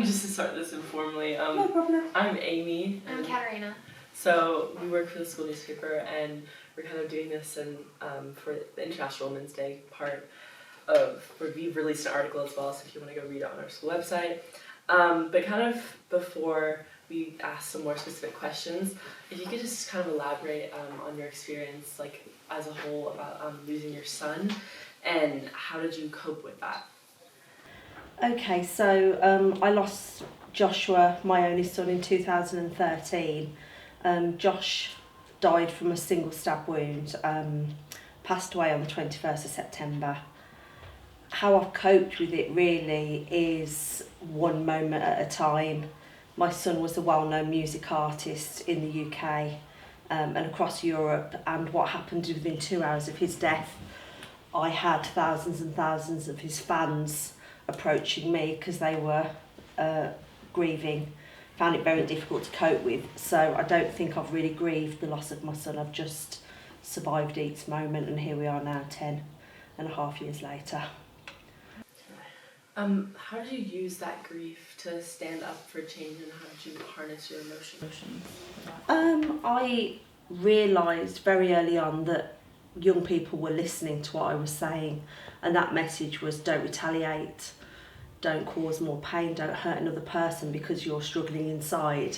Just to start this informally, no problem. I'm Aimee. I'm Katerina. So we work for the school newspaper, and we're kind of doing this for the International Women's Day part of where we've released an article as well, so if you want to go read it on our school website. But kind of before we ask some more specific questions, if you could just kind of elaborate on your experience, like as a whole, about losing your son, and how did you cope with that? Okay, so I lost Joshua, my only son, in 2013. Josh died from a single stab wound, passed away on the 21st of September. How I've coped with it really is one moment at a time. My son was a well-known music artist in the UK and across Europe, and what happened within 2 hours of his death, I had thousands and thousands of his fans approaching me because they were grieving, found it very difficult to cope with. So I don't think I've really grieved the loss of my son. I've just survived each moment, and here we are now 10.5 years later. How did you use that grief to stand up for change, and how did you harness your emotions? I realised very early on that young people were listening to what I was saying, and that message was don't retaliate, don't cause more pain, don't hurt another person because you're struggling inside.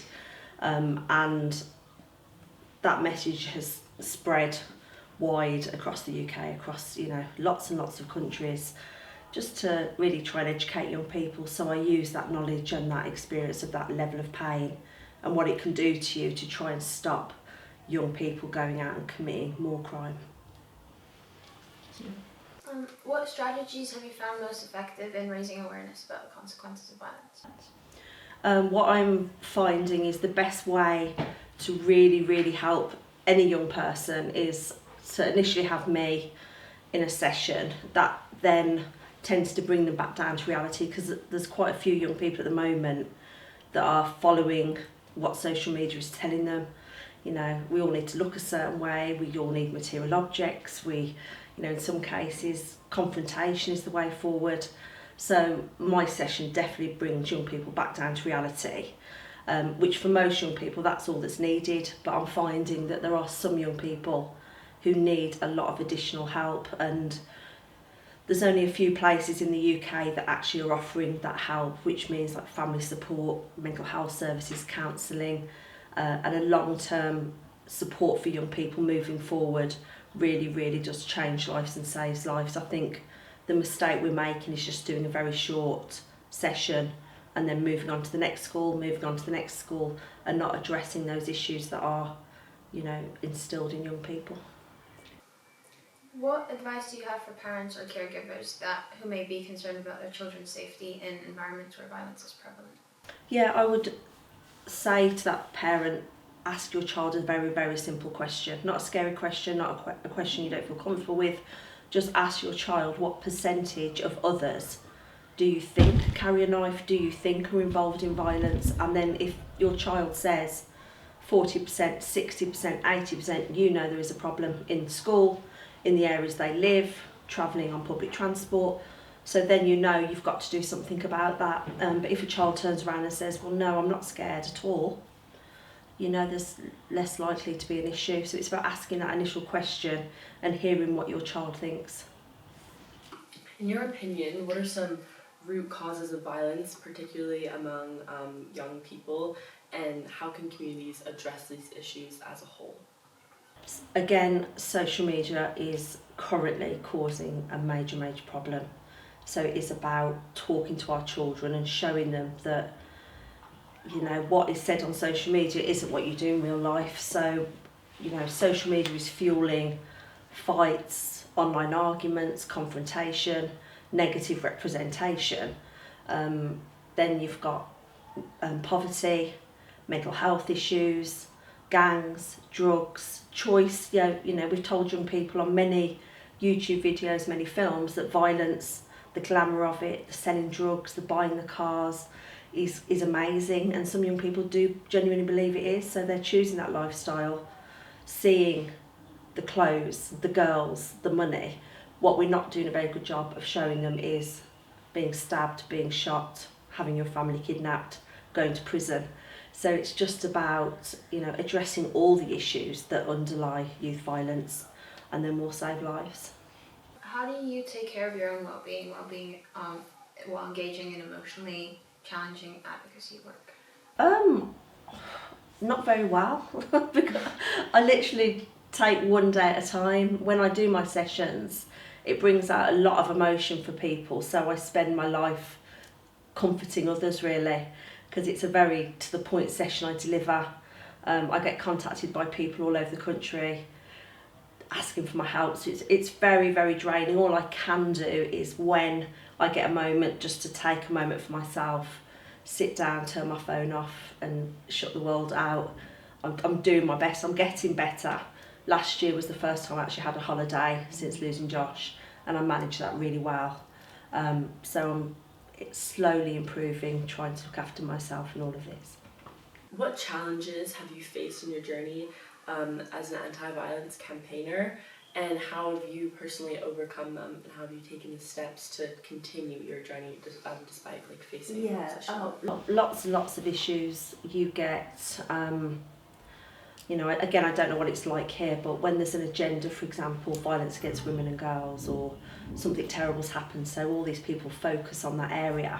And that message has spread wide across the UK, across lots and lots of countries, just to really try and educate young people. So I use that knowledge and that experience of that level of pain and what it can do to you to try and stop young people going out and committing more crime. What strategies have you found most effective in raising awareness about the consequences of violence? What I'm finding is the best way to really help any young person is to initially have me in a session that then tends to bring them back down to reality, because there's quite a few young people at the moment that are following what social media is telling them. We all need to look a certain way, we all need material objects, in some cases confrontation is the way forward. So my session definitely brings young people back down to reality, which for most young people that's all that's needed, but I'm finding that there are some young people who need a lot of additional help, and there's only a few places in the UK that actually are offering that help, which means like family support, mental health services, counselling, and a long-term support for young people moving forward really does change lives and saves lives. I think the mistake we're making is just doing a very short session and then moving on to the next school, and not addressing those issues that are, instilled in young people. What advice do you have for parents or caregivers who may be concerned about their children's safety in environments where violence is prevalent? Yeah, I would say to that parent, ask your child a very simple question. Not a scary question, not a question you don't feel comfortable with. Just ask your child, what percentage of others do you think carry a knife? Do you think are involved in violence? And then if your child says 40%, 60%, 80%, there is a problem in school, in the areas they live, travelling on public transport. So then you've got to do something about that. But if a child turns around and says, well, no, I'm not scared at all, there's less likely to be an issue. So it's about asking that initial question and hearing what your child thinks. In your opinion, what are some root causes of violence, particularly among young people, and how can communities address these issues as a whole? Again, social media is currently causing a major problem. So it is about talking to our children and showing them that what is said on social media isn't what you do in real life. So social media is fueling fights, online arguments, confrontation, negative representation. Then you've got poverty, mental health issues, gangs, drugs, choice. We've told young people on many YouTube videos, many films, that violence, the glamour of it, the selling drugs, the buying the cars is amazing, and some young people do genuinely believe it is, so they're choosing that lifestyle, seeing the clothes, the girls, the money. What we're not doing a very good job of showing them is being stabbed, being shot, having your family kidnapped, going to prison. So it's just about, addressing all the issues that underlie youth violence, and then we'll save lives. How do you take care of your own well-being while engaging in emotionally challenging advocacy work? Not very well. Because I literally take one day at a time. When I do my sessions, it brings out a lot of emotion for people, so I spend my life comforting others, really, because it's a very to the point session I deliver. I get contacted by people all over the country asking for my help, so it's very, very draining. All I can do is, when I get a moment, just to take a moment for myself, sit down, turn my phone off and shut the world out. I'm doing my best, I'm getting better. Last year was the first time I actually had a holiday since losing Josh, and I managed that really well. So it's slowly improving, trying to look after myself in all of this. What challenges have you faced in your journey as an anti-violence campaigner, and how have you personally overcome them, and how have you taken the steps to continue your journey despite facing opposition? Lots and lots of issues you get. Again, I don't know what it's like here, but when there's an agenda, for example, violence against women and girls, or something terrible's happened, so all these people focus on that area.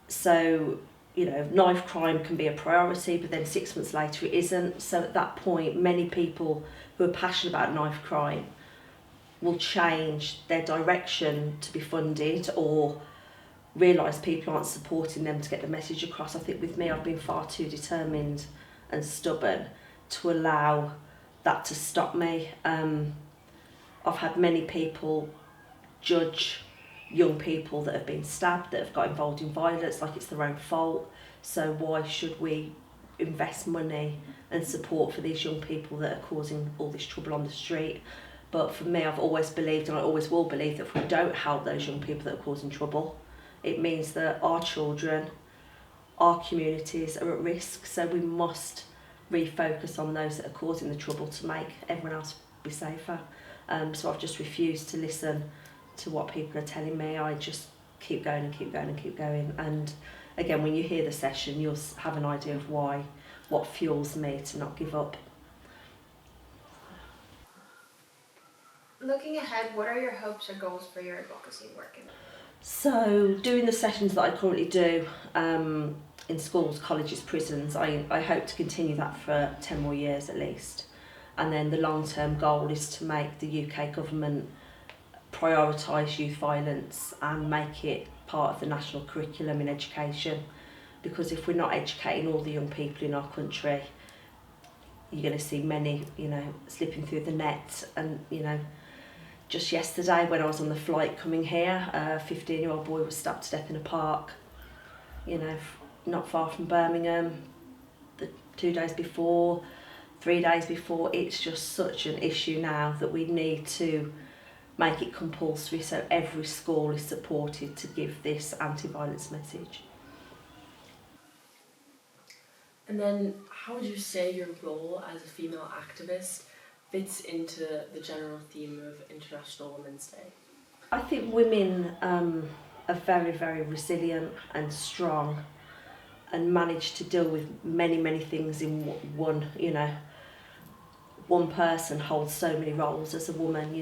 So, knife crime can be a priority, but then 6 months later it isn't. So at that point, many people who are passionate about knife crime will change their direction to be funded, or realise people aren't supporting them to get the message across. I think with me, I've been far too determined and stubborn to allow that to stop me. I've had many people judge young people that have been stabbed, that have got involved in violence, like it's their own fault. So why should we invest money and support for these young people that are causing all this trouble on the street? But for me, I've always believed, and I always will believe, that if we don't help those young people that are causing trouble, it means that our children, our communities are at risk. So we must refocus on those that are causing the trouble to make everyone else be safer. So I've just refused to listen to what people are telling me. I just keep going and keep going and keep going. And again, when you hear the session, you'll have an idea of what fuels me to not give up. Looking ahead, what are your hopes or goals for your advocacy work? So doing the sessions that I currently do in schools, colleges, prisons, I hope to continue that for 10 more years at least. And then the long-term goal is to make the UK government prioritise youth violence and make it part of the national curriculum in education. Because if we're not educating all the young people in our country, you're going to see many, slipping through the net. And, just yesterday when I was on the flight coming here, a 15-year-old boy was stabbed to death in a park, not far from Birmingham. The 2 days before, 3 days before, it's just such an issue now that we need to make it compulsory so every school is supported to give this anti-violence message. And then how would you say your role as a female activist fits into the general theme of International Women's Day? I think women are very, very resilient and strong, and manage to deal with many, many things in one. One person holds so many roles as a woman.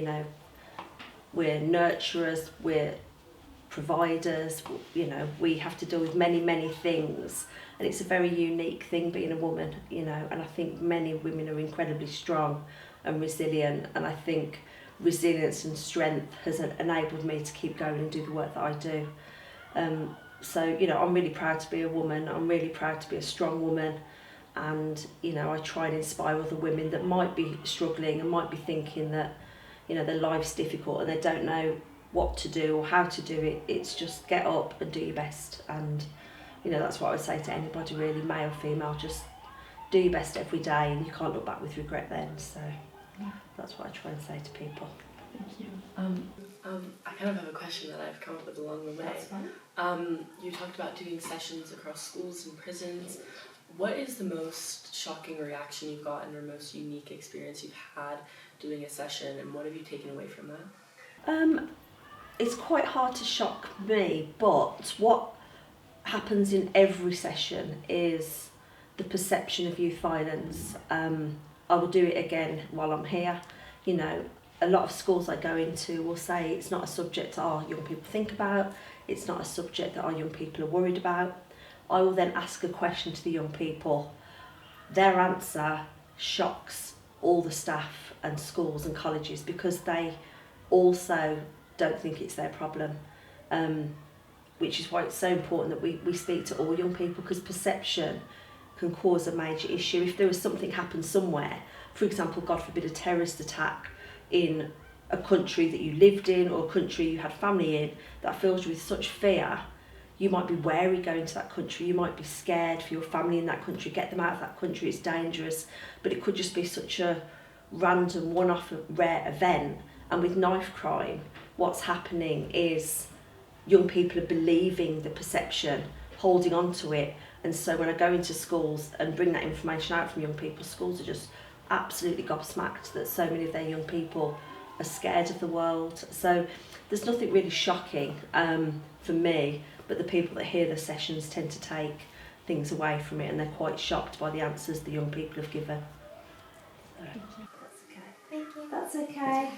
We're nurturers, we're providers, we have to deal with many, many things, and it's a very unique thing being a woman, and I think many women are incredibly strong and resilient, and I think resilience and strength has enabled me to keep going and do the work that I do. So I'm really proud to be a woman, I'm really proud to be a strong woman, and I try and inspire other women that might be struggling and might be thinking that their life's difficult and they don't know what to do or how to do it. It's just get up and do your best, and that's what I would say to anybody really, male, female, just do your best every day, and you can't look back with regret then. So that's what I try and say to people. Thank you. I kind of have a question that I've come up with along the way. That's fine. You talked about doing sessions across schools and prisons. What is the most shocking reaction you've gotten, or most unique experience you've had doing a session, and what have you taken away from that? It's quite hard to shock me, but what happens in every session is the perception of youth violence. I will do it again while I'm here. You know, a lot of schools I go into will say it's not a subject that our young people think about, it's not a subject that our young people are worried about. I will then ask a question to the young people. Their answer shocks all the staff and schools and colleges because they also don't think it's their problem, which is why it's so important that we speak to all young people, because perception can cause a major issue. If there was something happened somewhere, for example, God forbid, a terrorist attack in a country that you lived in or a country you had family in that fills you with such fear, you might be wary going to that country, you might be scared for your family in that country, get them out of that country, it's dangerous. But it could just be such a random, one-off, rare event. And with knife crime, what's happening is young people are believing the perception, holding on to it. And so when I go into schools and bring that information out from young people, schools are just absolutely gobsmacked that so many of their young people are scared of the world. So there's nothing really shocking for me, but the people that hear the sessions tend to take things away from it, and they're quite shocked by the answers the young people have given. That's okay. Thank you. That's okay.